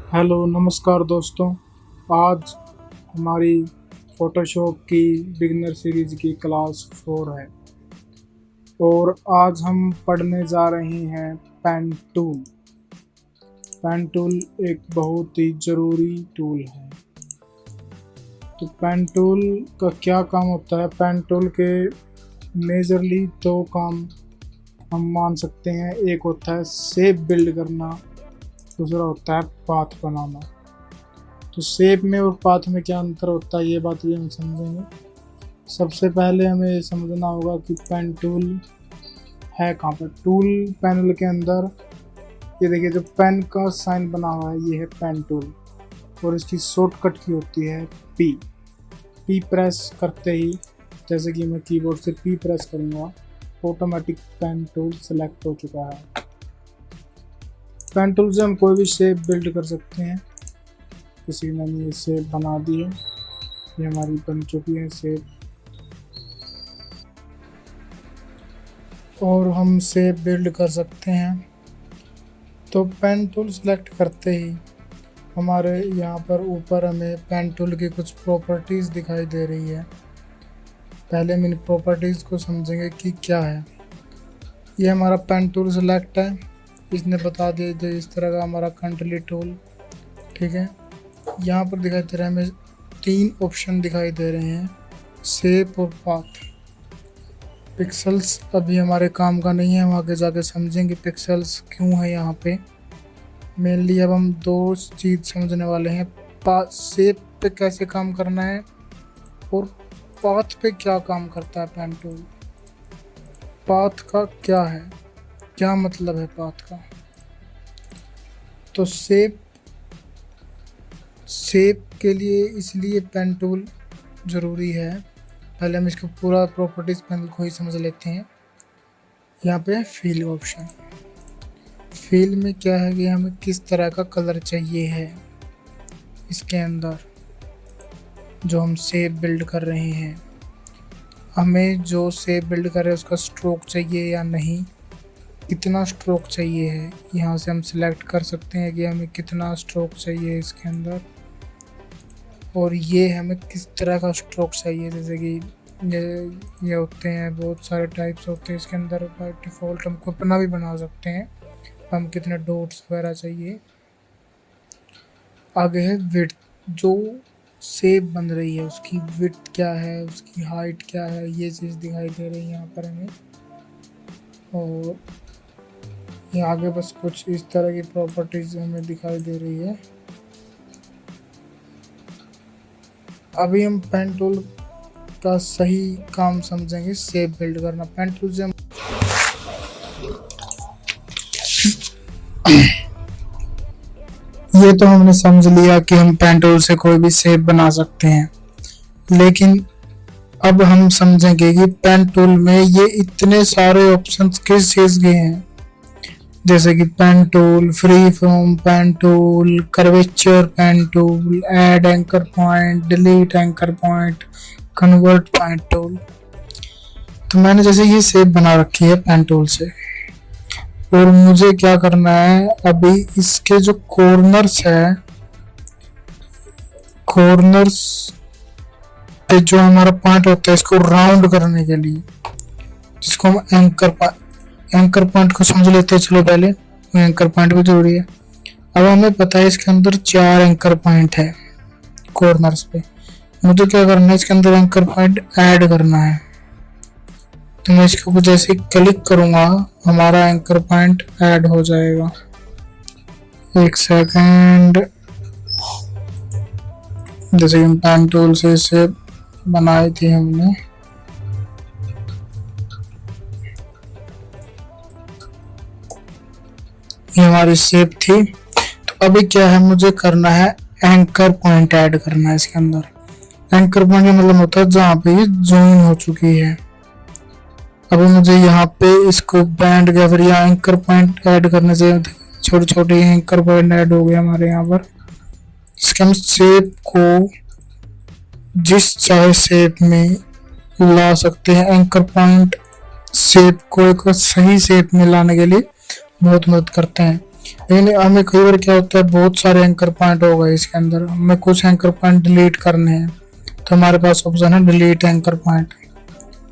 Hello नमस्कार दोस्तों। आज हमारी फ़ोटोशॉप की बिगिनर सीरीज़ की क्लास 4 है और आज हम पढ़ने जा रहे हैं पेन टूल। पेन टूल एक बहुत ही ज़रूरी टूल है। तो पेन टूल का क्या काम होता है? पेन टूल के मेजरली दो काम हम मान सकते हैं। एक होता है शेप बिल्ड करना, दूसरा होता है पाथ बनाना। तो शेप में और पाथ में क्या अंतर होता है, ये बात भी हम समझेंगे। सबसे पहले हमें ये समझना होगा कि पेन टूल है कहाँ पर। टूल पैनल के अंदर ये देखिए, जो पेन का साइन बना हुआ है ये है पेन टूल और इसकी शॉर्टकट की होती है पी। पी प्रेस करते ही, जैसे कि मैं कीबोर्ड से पी प्रेस करूँगा, ऑटोमेटिक पेन टूल सेलेक्ट हो चुका है। पेन टूल से हम कोई भी शेप बिल्ड कर सकते हैं। किसी मैंने ये शेप बना दी है, ये हमारी बन चुकी है शेप। और हम शेप बिल्ड कर सकते हैं। तो पेन टूल सेलेक्ट करते ही हमारे यहाँ पर ऊपर हमें पेन टूल की कुछ प्रॉपर्टीज़ दिखाई दे रही है। पहले हम इन प्रॉपर्टीज़ को समझेंगे कि क्या है। ये हमारा पेन टूल सेलेक्ट है, इसने बता दिया जो इस तरह का हमारा कंट्रोल टूल, ठीक है। यहाँ पर दिखाई दे रहा है हमें 3 ऑप्शन दिखाई दे रहे हैं, शेप और पाथ। पिक्सल्स अभी हमारे काम का नहीं है, हम आगे जाके समझेंगे पिक्सल्स क्यों है यहाँ पे। मेनली अब हम 2 चीज़ समझने वाले हैं, शेप पे कैसे काम करना है और पाथ पे क्या काम करता है पेन टूल। पाथ का क्या है, क्या मतलब है पाथ का। तो शेप के लिए इसलिए पेन टूल ज़रूरी है। पहले हम इसको पूरा प्रॉपर्टीज़ पैनल को ही समझ लेते हैं। यहाँ पे फिल ऑप्शन। फिल में क्या है कि हमें किस तरह का कलर चाहिए है इसके अंदर जो हम शेप बिल्ड कर रहे हैं। हमें जो शेप बिल्ड कर रहे हैं उसका स्ट्रोक चाहिए या नहीं, कितना स्ट्रोक चाहिए है, यहाँ से हम सिलेक्ट कर सकते हैं कि हमें कितना स्ट्रोक चाहिए इसके अंदर। और ये हमें किस तरह का स्ट्रोक चाहिए, जैसे कि ये होते हैं, बहुत सारे टाइप्स होते हैं इसके अंदर। बाय डिफ़ॉल्ट हम अपना भी बना सकते हैं, हम कितने डॉट्स वगैरह चाहिए। आगे है विड्थ, जो शेप बन रही है उसकी विड्थ क्या है, उसकी हाइट क्या है, ये चीज़ दिखाई दे रही है यहाँ पर हमें। और ये आगे बस कुछ इस तरह की प्रॉपर्टीज हमें दिखाई दे रही है। अभी हम पेन टूल का सही काम समझेंगे, शेप बिल्ड करना। पेन टूल से हम ये तो हमने समझ लिया कि हम पेन टूल से कोई भी शेप बना सकते हैं, लेकिन अब हम समझेंगे कि पेन टूल में ये इतने सारे ऑप्शंस किस चीज़ के हैं, जैसे कि pen tool, free form pen tool, curvature pen tool, add anchor point, delete anchor point, convert point tool. तो मैंने जैसे ये शेप बना रखी है पेन टूल से, और मुझे क्या करना है, अभी इसके जो कॉर्नर्स है, कॉर्नर्स पे जो हमारा पॉइंट होता है इसको राउंड करने के लिए, जिसको हम एंकर पॉइंट को समझ लेते हैं। चलो पहले एंकर पॉइंट भी जरूरी है। अब हमें पता है इसके अंदर 4 एंकर पॉइंट है कॉर्नर्स पे। मुझे क्या करना है, इसके अंदर एंकर पॉइंट ऐड करना है। तो मैं इसके ऊपर जैसे क्लिक करूंगा हमारा एंकर पॉइंट ऐड हो जाएगा। 1 सेकेंड, जैसे कि पेन टूल से इसे बनाई थी हमने। ये हमारी शेप थी। तो अभी क्या है, मुझे करना है एंकर पॉइंट ऐड करना है इसके अंदर। एंकर पॉइंट का मतलब होता है जहाँ पे ये ज्वाइन हो चुकी है। अभी मुझे यहाँ पे इसको बैंड या फिर यहाँ एंकर पॉइंट ऐड करने से छोटे छोटे एंकर पॉइंट ऐड हो गए हमारे यहाँ पर। इसके हम शेप को जिस चाहे शेप में ला सकते हैं। एंकर पॉइंट शेप को एक सही शेप में लाने के लिए बहुत मदद करते हैं। लेकिन हमें कई बार क्या होता है, बहुत सारे एंकर पॉइंट हो गए इसके अंदर, हमें कुछ एंकर पॉइंट डिलीट करने हैं, तो हमारे पास ऑप्शन है डिलीट एंकर पॉइंट।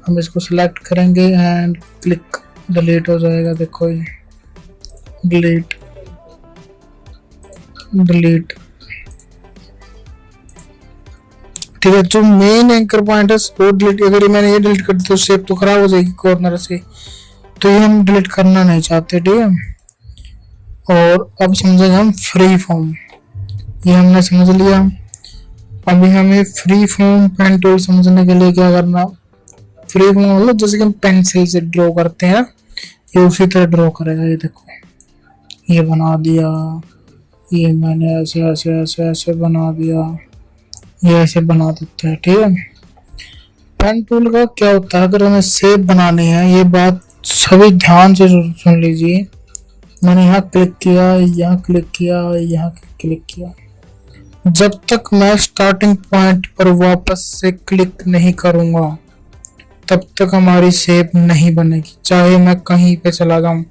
हम इसको सिलेक्ट करेंगे एंड क्लिक, डिलीट हो जाएगा। देखो ये डिलीट डिलीट। ठीक है, जो मेन एंकर पॉइंट है वो डिलीट, अगर मैंने ये डिलीट कर दिया तो शेप तो खराब हो जाएगी कॉर्नर से, तो ये हम डिलीट करना नहीं चाहते। ठीक है, और अब समझेंगे हम फ्री फॉर्म। ये हमने समझ लिया। अभी हमें फ्री फॉर्म पेन टूल समझने के लिए क्या करना, फ्री फॉर्म मतलब जैसे कि हम पेंसिल से ड्रॉ करते हैं, ये उसी तरह ड्रॉ करेगा। ये देखो, ये बना दिया, ये मैंने ऐसे ऐसे ऐसे ऐसे बना दिया, ये ऐसे बना देता है। ठीक है, पेन टूल का क्या होता है, अगर हमें शेप बनानी है, ये बात सभी ध्यान से सुन लीजिए। मैंने यहाँ क्लिक किया, यहाँ क्लिक किया, यहाँ क्लिक किया, जब तक मैं स्टार्टिंग पॉइंट पर वापस से क्लिक नहीं करूंगा तब तक हमारी शेप नहीं बनेगी। चाहे मैं कहीं पे चला जाऊं,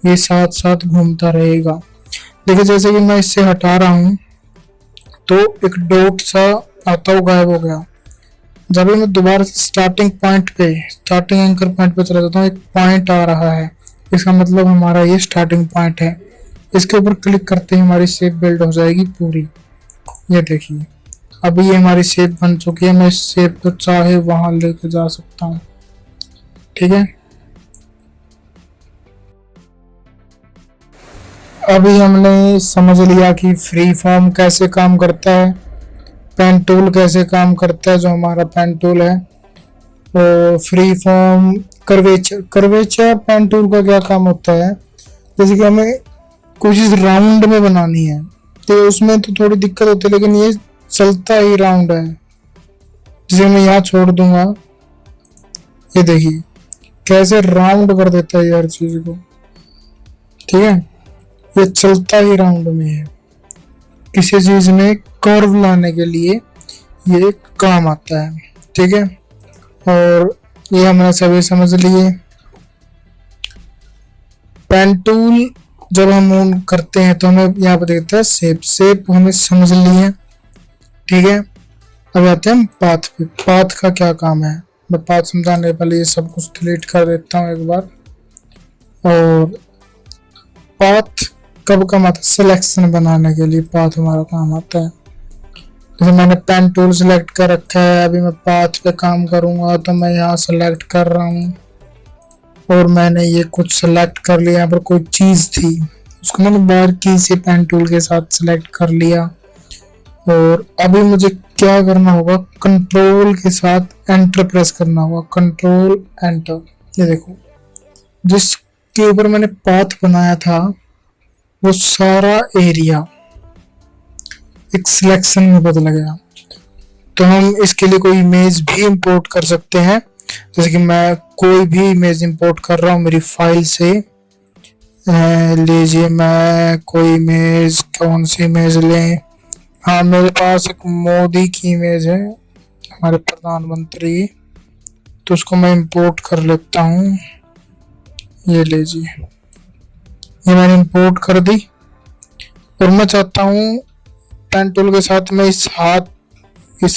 ये साथ साथ घूमता रहेगा। देखिए, जैसे कि मैं इससे हटा रहा हूं तो एक डॉट सा आता हुआ गायब हो गया। जब मैं दोबारा स्टार्टिंग पॉइंट पे, स्टार्टिंग एंकर पॉइंट पे चला जाता हूँ, एक पॉइंट आ रहा है, इसका मतलब हमारा ये स्टार्टिंग पॉइंट है। इसके ऊपर क्लिक करते ही हमारी शेप बिल्ड हो जाएगी पूरी। ये देखिए, अभी ये हमारी शेप बन चुकी है। मैं इस शेप को चाहे वहां लेके जा सकता हूँ। ठीक है, अभी हमने समझ लिया कि फ्री फॉर्म कैसे काम करता है, पेन टूल कैसे काम करता है, जो हमारा पेन टूल है। तो free form, curvature, curvature pen tool का क्या काम होता है, जैसे कि हमें कोई चीज राउंड में बनानी है तो उसमें तो थोड़ी दिक्कत होती है, लेकिन ये चलता ही राउंड है। जिसे मैं यहाँ छोड़ दूंगा, ये देखिए कैसे राउंड कर देता है हर चीज को। ठीक है, ये चलता ही राउंड में है। किसी चीज में कर्व लाने के लिए ये काम आता है। ठीक है, और ये हमने सभी समझ लिए। पेन टूल जब हम ऑन करते हैं तो हमें यहाँ पर देखता है शेप, शेप हमें समझ लिए। ठीक है, अब आते हैं पाथ पे। पाथ का क्या काम है, मैं पाथ समझाने पहले ये सब कुछ डिलीट कर देता हूँ एक बार। और पाथ कब काम आता है, सिलेक्शन बनाने के लिए पाथ हमारा काम आता है। जैसे मैंने पेन टूल सिलेक्ट कर रखा है, अभी मैं पाथ पे काम करूंगा तो मैं यहाँ सेलेक्ट कर रहा हूँ और मैंने ये कुछ सेलेक्ट कर लिया। यहाँ पर कोई चीज थी, उसको मैंने बाहर की से पेन टूल के साथ सेलेक्ट कर लिया। और अभी मुझे क्या करना होगा, कंट्रोल के साथ एंटर प्रेस करना होगा, कंट्रोल एंटर। ये देखो, जिसके ऊपर मैंने पाथ बनाया था वो सारा एरिया एक सिलेक्शन में बदल गया। तो हम इसके लिए कोई इमेज भी इंपोर्ट कर सकते हैं। जैसे कि मैं कोई भी इमेज इंपोर्ट कर रहा हूँ मेरी फाइल से। लीजिए, मैं कोई इमेज, कौन सी इमेज लें, हाँ मेरे पास एक मोदी की इमेज है, हमारे प्रधानमंत्री, तो उसको मैं इंपोर्ट कर लेता हूँ। ये लीजिए, ये मैंने इंपोर्ट कर दी। और मैं चाहता हूँ पेन टूल के साथ मैं इस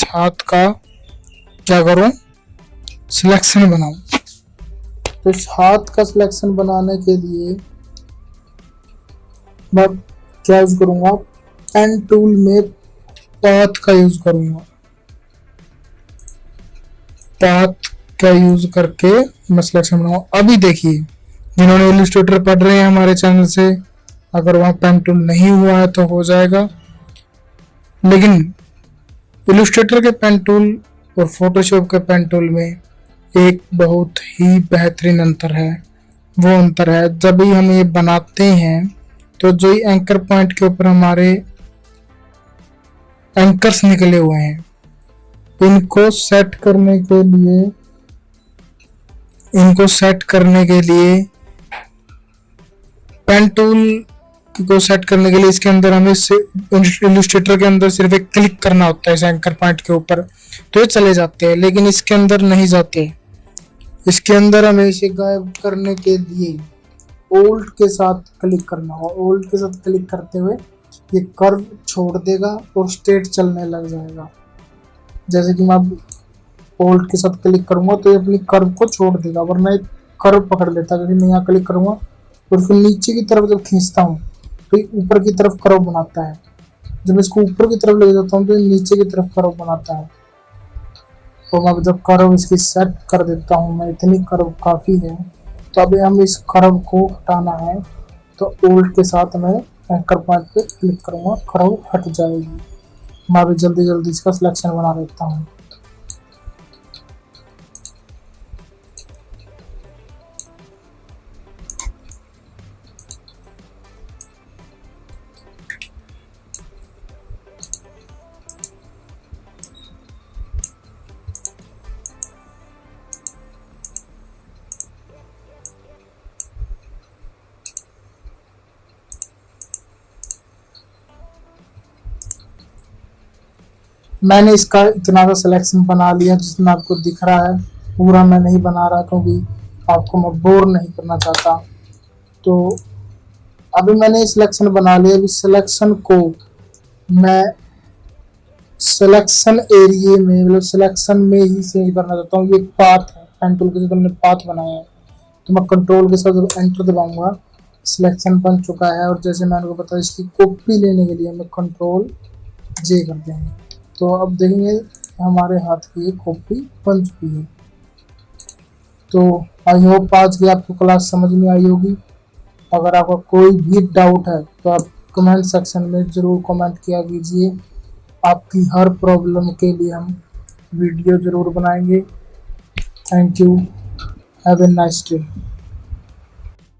हाथ का क्या करूं, सिलेक्शन बनाऊं। तो इस हाथ का सिलेक्शन बनाने के लिए मैं क्या यूज करूंगा, पेन टूल में पाथ का यूज करूंगा। पाथ का यूज करके मैं सिलेक्शन बनाऊंगा। अभी देखिए, जिन्होंने इलस्ट्रेटर पढ़ रहे हैं हमारे चैनल से, अगर वहां पेन टूल नहीं हुआ है तो हो जाएगा। लेकिन इलस्ट्रेटर के पेन टूल और फोटोशॉप के पेन टूल में एक बहुत ही बेहतरीन अंतर है। वो अंतर है, जब भी हम ये बनाते हैं तो जो एंकर पॉइंट के ऊपर हमारे एंकर्स निकले हुए हैं, इनको सेट करने के लिए पेन टूल को सेट करने के लिए इसके अंदर हमें इलस्ट्रेटर के अंदर सिर्फ एक क्लिक करना होता है इस एंकर पॉइंट के ऊपर, तो ये चले जाते हैं। लेकिन इसके अंदर नहीं जाते। इसके अंदर हमें इसे गायब करने के लिए ओल्ड के साथ क्लिक करना होगा। ओल्ड के साथ क्लिक करते हुए ये कर्व छोड़ देगा और स्ट्रेट चलने लग जाएगा। जैसे कि मैं ओल्ड के साथ क्लिक करूंगा तो ये अपनी कर्व को छोड़ देगा, वरना एक कर्व पकड़ लेता है। क्योंकि मैं यहाँ क्लिक करूंगा और उसको नीचे की तरफ जब खींचता हूँ तो ये ऊपर की तरफ कर्व बनाता है। जब इसको ऊपर की तरफ ले जाता हूँ तो ये नीचे की तरफ कर्व बनाता है। तो मैं जब कर्व इसकी सेट कर देता हूँ, मैं इतनी कर्व काफ़ी है। तो अभी हम इस कर्व को हटाना है, तो ओल्ड के साथ मैं एंकर पॉइंट पे क्लिक करूँगा, कर्व हट जाएगी। मैं अभी जल्दी जल्दी इसका सिलेक्शन बना देता हूँ। मैंने इसका इतना सा सिलेक्शन बना लिया जितना आपको दिख रहा है। पूरा मैं नहीं बना रहा क्योंकि आपको मैं बोर नहीं करना चाहता। तो अभी मैंने सिलेक्शन बना लिया। अभी सिलेक्शन को मैं सिलेक्शन एरिया में, मतलब सिलेक्शन में ही चेंज करना चाहता हूँ। ये पाथ है, पेन टूल के साथ हमने पाथ बनाया है। तो मैं कंट्रोल के साथ जब एंटर दबाऊंगा, सिलेक्शन बन चुका है। और जैसे मैंने आपको बताया, इसकी कॉपी लेने के लिए हमें कंट्रोल जे करते हैं। तो अब देखेंगे हमारे हाथ की एक कॉपी बन चुकी है। तो आई होप आज की आपको क्लास समझ में आई होगी। अगर आपका कोई भी डाउट है तो आप कमेंट सेक्शन में ज़रूर कमेंट किया कीजिए। आपकी हर प्रॉब्लम के लिए हम वीडियो ज़रूर बनाएंगे। Thank you, have a nice day.